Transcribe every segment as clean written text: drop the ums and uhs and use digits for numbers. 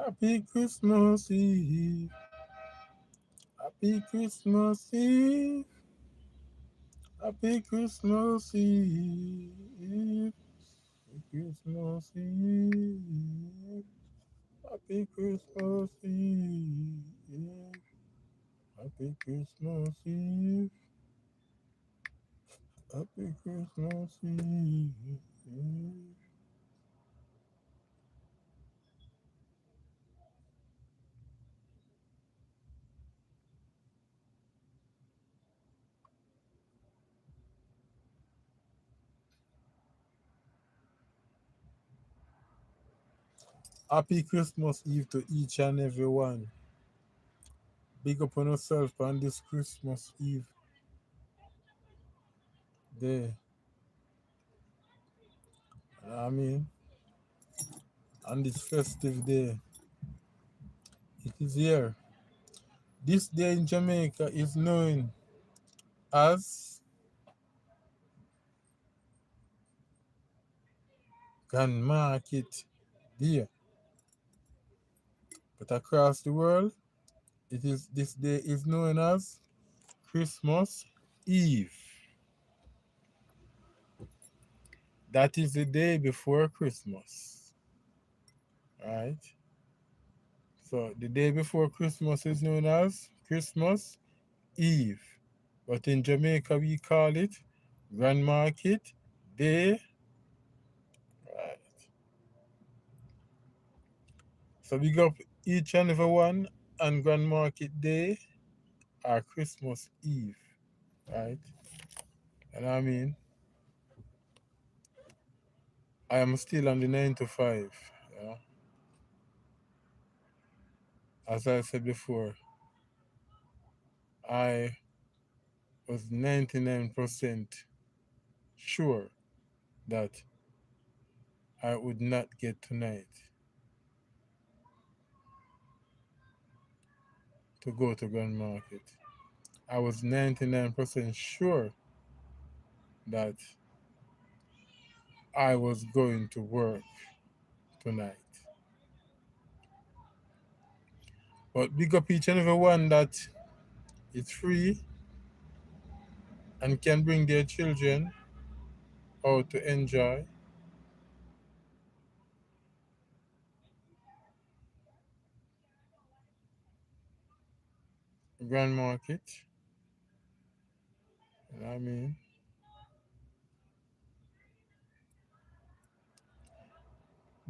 Happy Christmas Eve. Happy Christmas Eve. Happy Christmas Eve. Happy Christmas Eve. Happy Christmas Eve. Happy Christmas Eve. Happy Christmas Eve. Happy Christmas Eve to each and every one. Big up on yourself on this Christmas Eve day. I mean, on this festive day, it is here. This day in Jamaica is known as Grand Market Day. But across the world, this day is known as Christmas Eve. That is the day before Christmas. Right? So the day before Christmas is known as Christmas Eve. But in Jamaica we call it Grand Market Day. Right. So we up each and every one on Grand Market Day or Christmas Eve. Right? And I mean, I am still on the 9 to 5. Yeah? As I said before, I was 99% sure that I would not get tonight to go to Grand Market. I was 99% sure that I was going to work tonight. But big up each and every one that is free and can bring their children out to enjoy Grand Market. You know what I mean?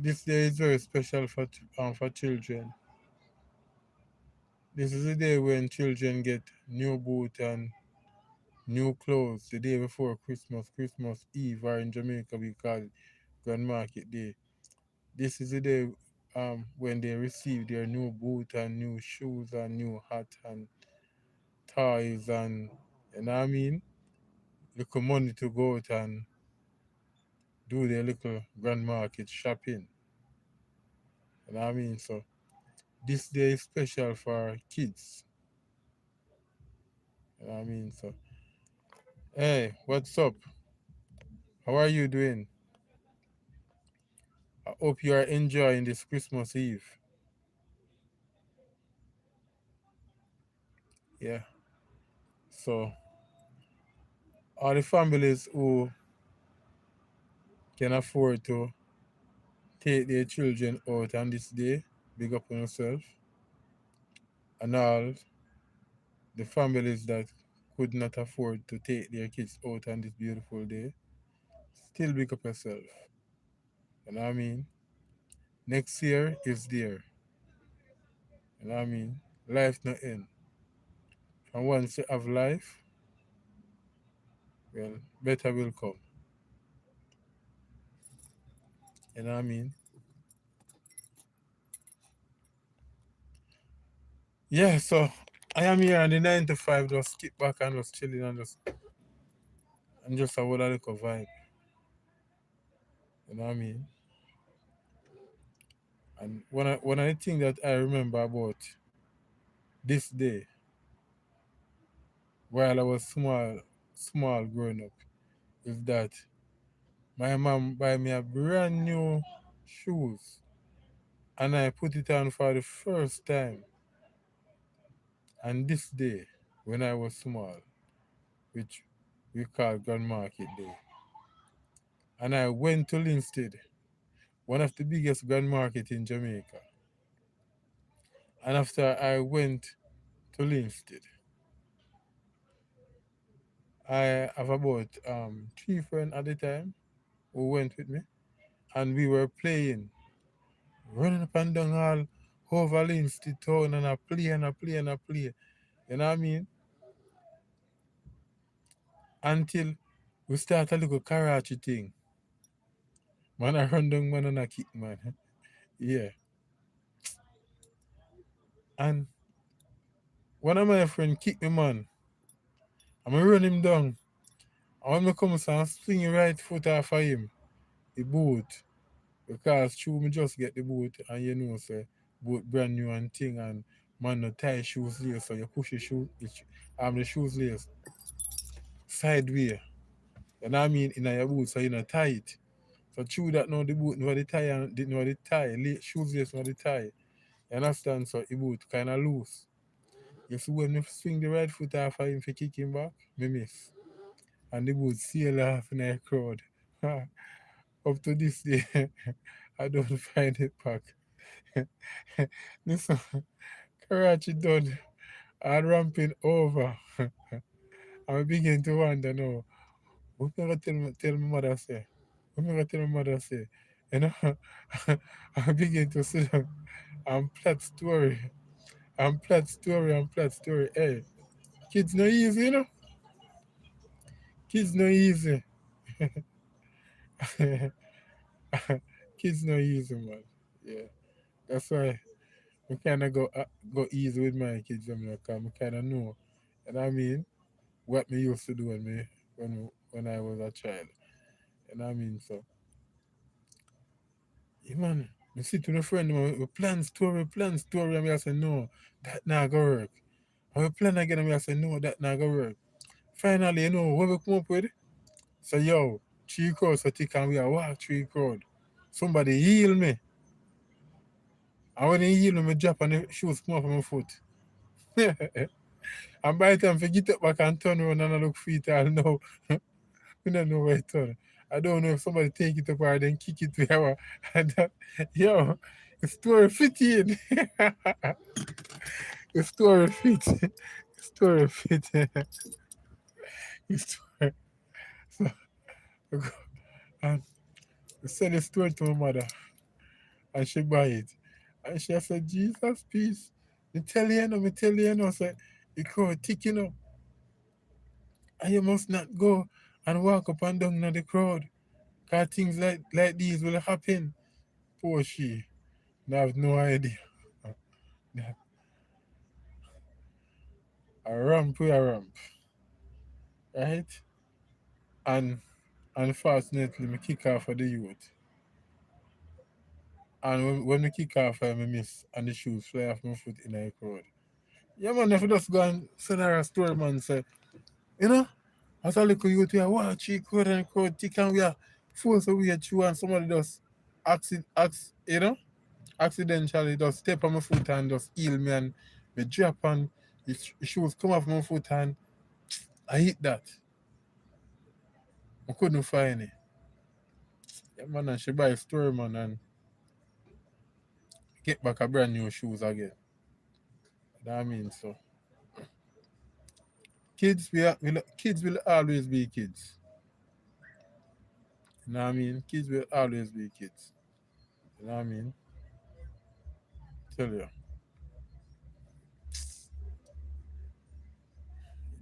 This day is very special for children. This is the day when children get new boot and new clothes. The day before Christmas, Christmas Eve, or in Jamaica we call it Grand Market Day. This is the day when they receive their new boot and new shoes and new hat and toys and you know what I mean? Little money to go out and do their little grand market shopping. You know what I mean? So this day is special for kids. You know what I mean? So hey, what's up? How are you doing? I hope you are enjoying this Christmas Eve. Yeah. So all the families who can afford to take their children out on this day, big up on yourself. And all the families that could not afford to take their kids out on this beautiful day, still big up yourself. You know what I mean? Next year is there. You know what I mean? Life not end. And once you have life, well, better will come. You know what I mean? Yeah, so I am here on the 9 to 5, just kick back and just chilling and just have a little vibe. You know what I mean? And one of the things that I remember about this day while I was small growing up is that my mom buy me a brand new shoes and I put it on for the first time. And this day, when I was small, which we call Grand Market Day, and I went to Linstead, one of the biggest grand market in Jamaica. And after I went to Linstead, I have about three friends at the time who went with me, and we were playing, running up and down all over Linstead town, and I play and I play and I play. You know what I mean? Until we start a little Karachi thing. Man, I run down man and I kick man. Yeah. And one of my friends kick me man. I'm gonna run him down. And when I come and swing the right foot off of him, the boot. Because true me just get the boot and you know say boot brand new and thing and man no tie shoes lace so you push the shoes lace sideway. You know what I mean in your boot so you not tie it. So true that now the boot no the tie and didn't know the tie, shoes lace no the tie. You understand? So the boot kinda loose. You see when me swing the right foot off of him for kick him back, me miss. And the boot sail off in the crowd. Up to this day, I don't find it back. Listen, Karachi done and ramping over. I begin to wonder now, what me gonna tell my mother say? What me gonna tell my mother say? You know, I begin to sit down and plot story, and plot story, and plot story. Hey, kids no easy, you know? Kids no easy. Kids no easy, man. Yeah, that's why we kind of go easy with my kids, because I kind of know, and I mean, what me used to do when I was a child. And I mean, so, yeah, man, I sit with a friend, man, we plan story, and I say, no, that not gonna work. And we plan again, and I say, no, that not gonna work. Finally, you know, what we come up with? So, yo, 3 crowd, so thick, and we are walk 3 crowd. Somebody heal me. And when he heal me, I drop and the shoes come off my foot. And by the time I get up back and turn around and I look feet, I'll know. We don't know where it turn. I don't know if somebody take it up or then kick it to our and yo, the story fit in. The story fit. The story fit. The story. So I go and I send the story to my mother and she buy it. And she said, Jesus peace. Me tell you know, say the crowd ticking up. And you must not go and walk up and down in the crowd. Cause things like these will happen. Poor she. I have no idea. A ramp with a ramp. Right? And unfortunately me kick off for the youth. And when me kick off I miss and the shoes fly off my foot in the crowd. Yeah man, if you just go and send her a story man say, you know, as a little youth we are watch 3 crowd and crowd tick and we are force away through and somebody just you know, accidentally just step on my foot and just heal me and me drop and the shoes come off my foot and I hit that. I couldn't find it. Yeah, man, and she buy a store, man, and get back a brand new shoes again. That means so. Kids will always be kids. You know what I mean? Kids will always be kids. You know what I mean? Tell you.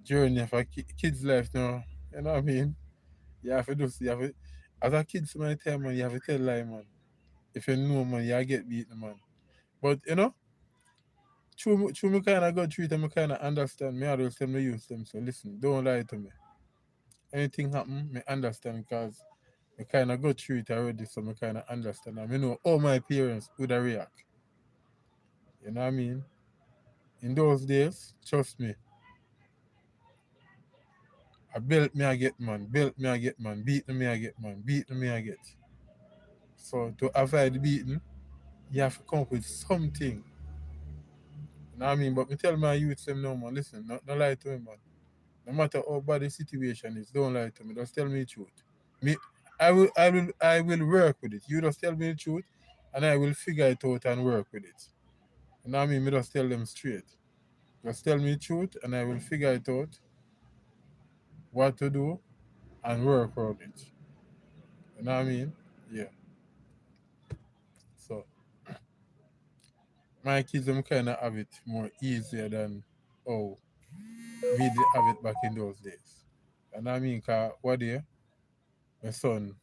Journey of a kid's life now. You know what I mean? You have to, as a kid, somebody tell man, you have to tell lie, man. If you know, man, you get beaten, man. But, you know, through me kind of go through it and I kind of understand. Me always tell me use them. So listen, don't lie to me. Anything happen, me understand because I kind of go through it already, so I kind of understand. I know all my parents would react. You know what I mean? In those days, trust me, I belt me I get man, belt me I get man, beat me I get man, beat me I get. So to avoid the beating, You have to come up with something. You know what I mean? But me tell my youth them no man, listen, no lie to me, man. No matter how bad the situation is, don't lie to me. Just tell me the truth. Me I will work with it. You just tell me the truth and I will figure it out and work with it. You know what I mean? Me just tell them straight. Just tell me the truth and I will figure it out what to do and work on it. You know what I mean? Yeah. So my kids them kinda have it more easier than oh we did have it back in those days. And I mean, cause one day my son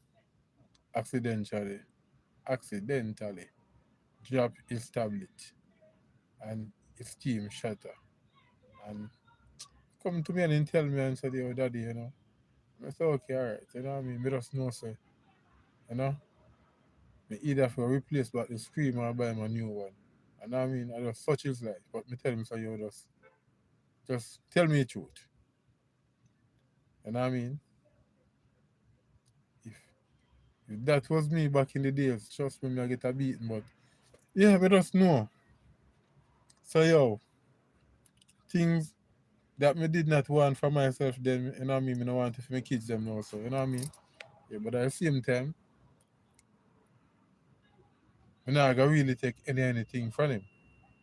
accidentally dropped his tablet and his screen shatter. And come to me and tell me and said, yo, daddy, you know. I said, okay, all right. You know what I mean? Me just know, say, you know, me either for replace back the screen or buy him a new one. And I mean, I just such his life. But me tell him, say, yo, just tell me the truth. You know what I mean? If, if that was me back in the days, trust me, I get a beating. But yeah, me just know. So, yo, things that me did not want for myself then, you know what I mean? Me no want it for my kids them now, so, you know what I mean? Yeah, but at the same time, me not gonna really take anything from him.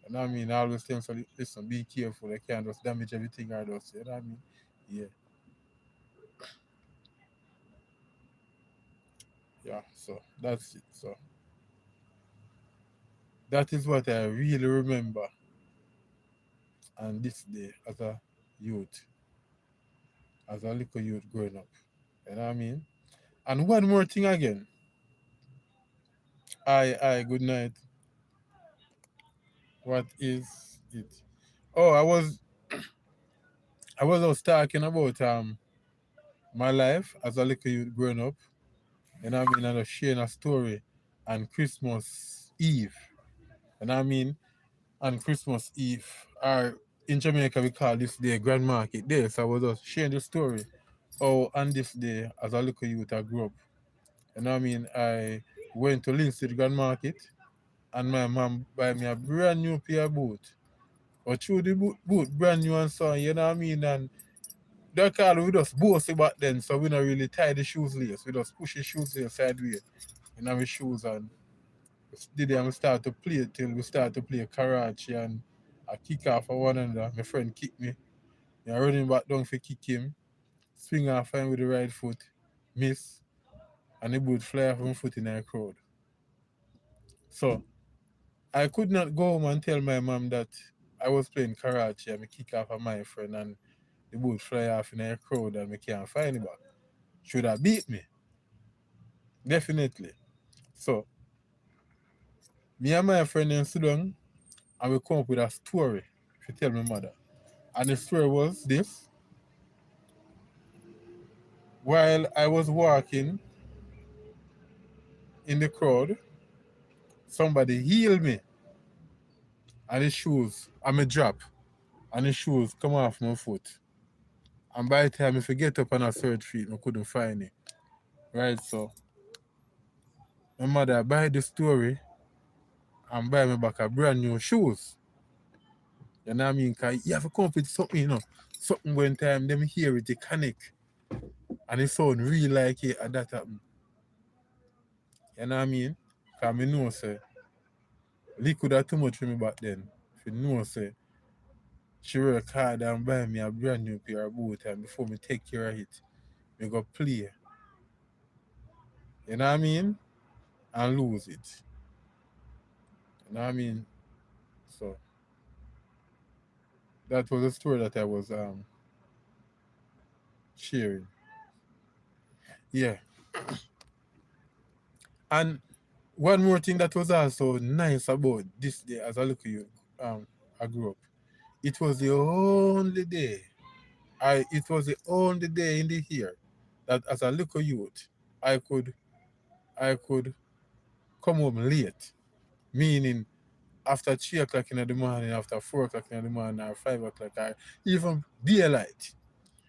You know what I mean? I always tell him, so listen, be careful. I can't just damage everything I just, you know what I mean? Yeah, yeah, so that's it. So that is what I really remember on this day as a youth, as a little youth growing up. You know what I mean? And one more thing again. Good night. What is it? Oh, I was just talking about my life as a little youth growing up. And I mean I was sharing a story on Christmas Eve. And I mean on Christmas Eve, or in Jamaica we call this day Grand Market Day. So I was just sharing the story. Oh, on this day as a little youth I grew up. And I mean I went to Linstead Grand Market and my mom buy me a brand new pair of boot. But through the boot brand new and so on, you know what I mean? And that car we just bossy back then, so we not really tie the shoes lace. We just push the shoes lace sideways in our shoes and did we start to play till we start to play Karachi and I kick off for one another. My friend kick me. I running back down for kick him, swing off him with the right foot, miss, and the boot fly off my foot in the crowd. So I could not go home and tell my mom that I was playing Karachi and I kick off of my friend and the boot fly off in the crowd and I can't find it back. Should have beat me. Definitely. So me and my friend then sit down and we come up with a story to tell my mother. And the story was this. While I was walking in the crowd, somebody healed me and his shoes, and me drop, and his shoes come off my foot. And by the time if I get up on a third feet, I couldn't find it. Right, so my mother buy the story and buy me back a brand new shoes. You know what I mean? Cause you have to come up with something, you know. Something when time them hear it, they connect. And it sound real like it and that happen. You know what I mean? Cause me know say liquid are too much for me back then. If you know say she work hard and buy me a brand new pair of boots and before me take care of it, me go play. You know what I mean? And lose it. You know what I mean? So that was a story that I was sharing. Yeah. And one more thing that was also nice about this day as I look at you, I grew up. It was the only day it was the only day in the year that as a little youth I could I could come home late. Meaning after 3 o'clock in the morning, after 4 o'clock in the morning, or 5 o'clock, or even daylight.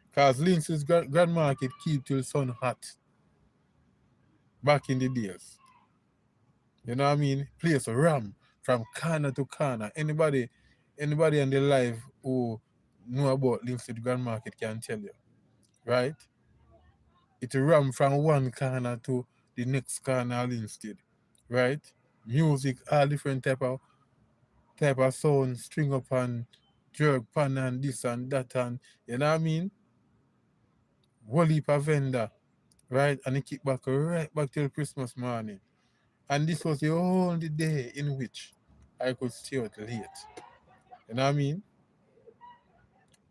Because Lynx's grand market keep till sun hot back in the days. You know what I mean? Place a ram from corner to corner. Anybody in their life who know about Linstead Grand Market can tell you, right? It ram from one corner to the next corner of Linstead, right? Music, all different type of sound, string up and jerk pan and this and that and you know what I mean? Whole heap of vendor, right? And it kick back right back till Christmas morning. And this was the only day in which I could stay out late. You know what I mean?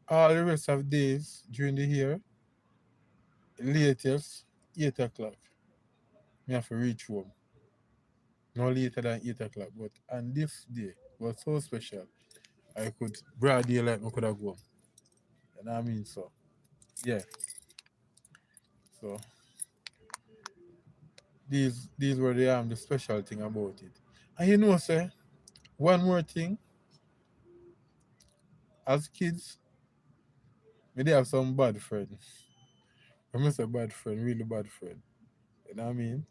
All the rest of days during the year, latest 8 o'clock, me have to reach home. No later than 8 o'clock. But on this day was so special. I could broad daylight, I could have gone. You know what I mean? So, yeah. So, these were the special thing about it. And you know, sir, one more thing, as kids, we they have some bad friends. I miss a bad friend, really bad friend. You know what I mean?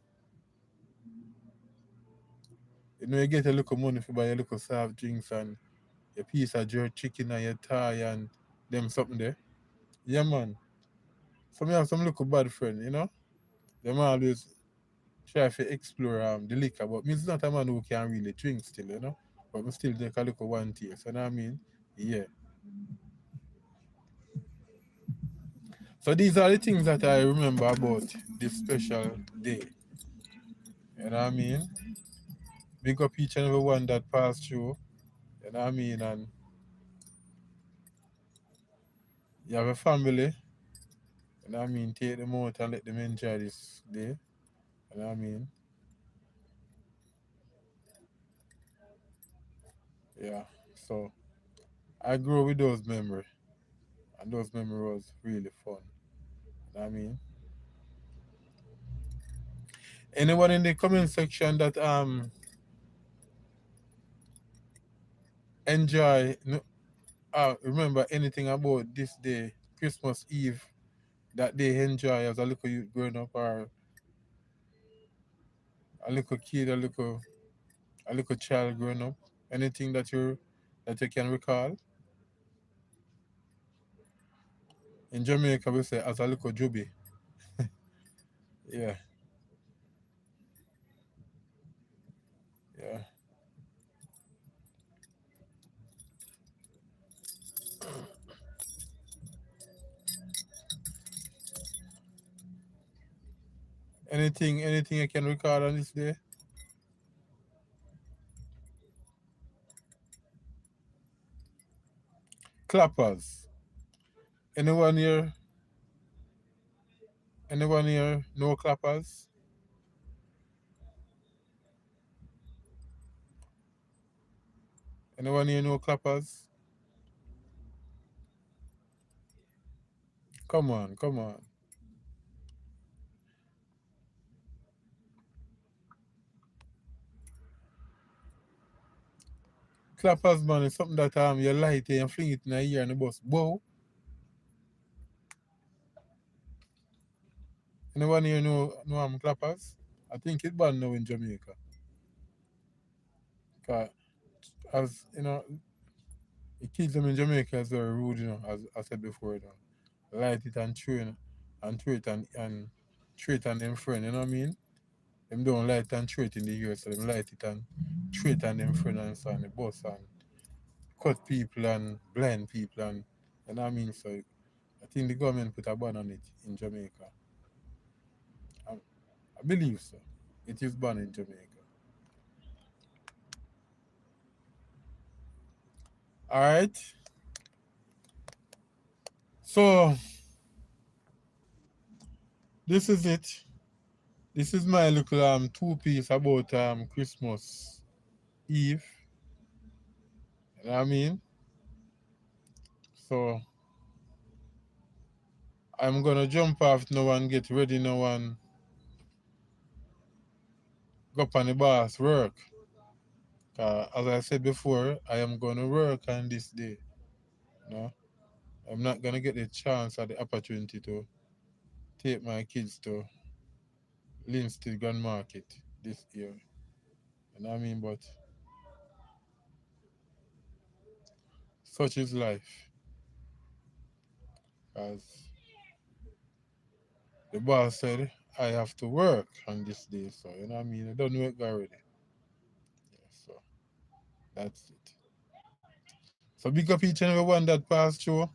You know, you get a little money for buy a little soft drinks and a piece of jerk chicken and your tie and them something there. Yeah, man. So me have some little bad friend, you know? Them always try to explore the liquor, but me's not a man who can really drink still, you know? But me still take a little one taste, you know what I mean? Yeah. So these are the things that I remember about this special day. You know what I mean? Big up each and every one that passed through. You know what I mean? And you have a family. You know what I mean? Take them out and let them enjoy this day. You know what I mean? Yeah. So I grew up with those memories. And those memories was really fun. You know what I mean? Anyone in the comment section that enjoy remember anything about this day, Christmas Eve, that they enjoy as a little youth growing up or a little kid, a little child growing up? Anything that you can recall? In Jamaica we say as a little juby. Yeah, yeah. Anything you can recall on this day? Clappers. Anyone here? Anyone here know clappers? Anyone here know clappers? Come on, come on. Clappers, man, is something that you light it and fling it in the ear and the bus. Whoa. Anyone here know clappers? I think it's banned now in Jamaica. 'Cause as you know, the kids them in Jamaica is very rude, as I said before, light it and throw it and throw it and throw it and them friend, you know what I mean? Them don't light and throw it in the ear, so them light it and throw it and them friend and so on the bus and cut people and blind people and you know what I mean? So I think the government put a ban on it in Jamaica. I, I believe so. It is banned in Jamaica. Alright. So this is it. This is my little two piece about Christmas Eve. You know what I mean? So I'm gonna jump off now and get ready now and go up on the boss work. As I said before, I am gonna work on this day. You know? I'm not gonna get the chance or the opportunity to take my kids to Linstead Grand Market this year. You know what I mean? But such is life. As the boss said, I have to work on this day. So, you know what I mean? I don't work already. Yeah, so that's it. So big up each and every one that passed through.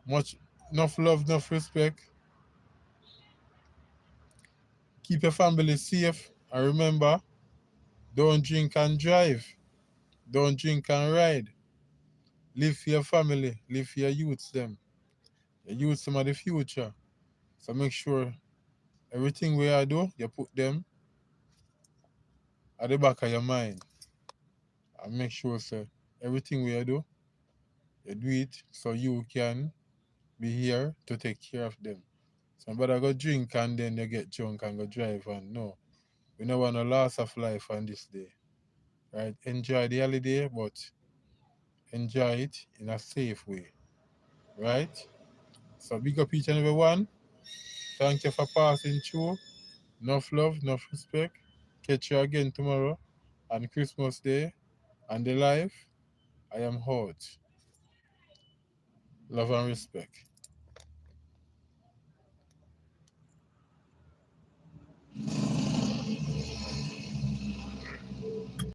Much, enough love, enough respect. Keep your family safe. And remember, don't drink and drive. Don't drink and ride. Live for your family. Live for your youths them. Your youths them are the future. So make sure everything we are do, you put them at the back of your mind. And make sure so everything we are do, you do it so you can be here to take care of them. Somebody go drink and then you get drunk and go drive and no. We don't want a loss of life on this day. Right? Enjoy the holiday, but enjoy it in a safe way. Right? So big up each and every one. Thank you for passing through. Enough love, enough respect. Catch you again tomorrow on Christmas Day. And the life, I am hot. Love and respect.